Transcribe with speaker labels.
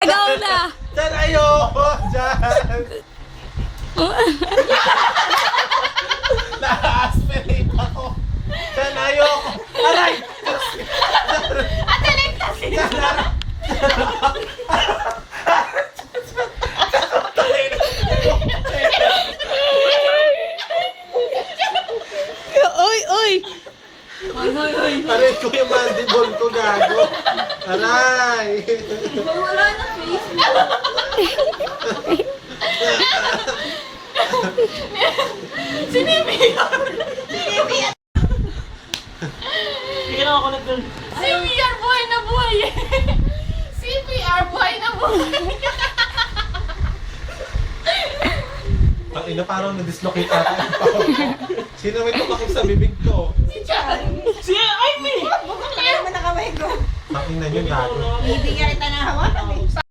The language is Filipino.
Speaker 1: Ikaw na.
Speaker 2: Diyan ayoko! Diyan! Na-aspirate ako! Diyan ayoko! Aray!
Speaker 3: Ate, ligtas yun.
Speaker 1: Uy, uy.
Speaker 2: Aray ko yung mandible ko, gago! Aray!
Speaker 3: Wala na face. Sinibiyar. Sinibiyar.
Speaker 4: Tingnan ako na dun.
Speaker 3: CPR, buhay na buhay. CPR, buhay na buhay.
Speaker 2: Ang ina parang na-dislocate ata yung pao ko. Sino may tumakip sa bibig ko?
Speaker 3: Si Chan.
Speaker 4: Si Amy!
Speaker 3: Kaya mo na kamay ko.
Speaker 2: Ang ina nyo, gago.
Speaker 3: Bibigyan kita ng hawakan eh.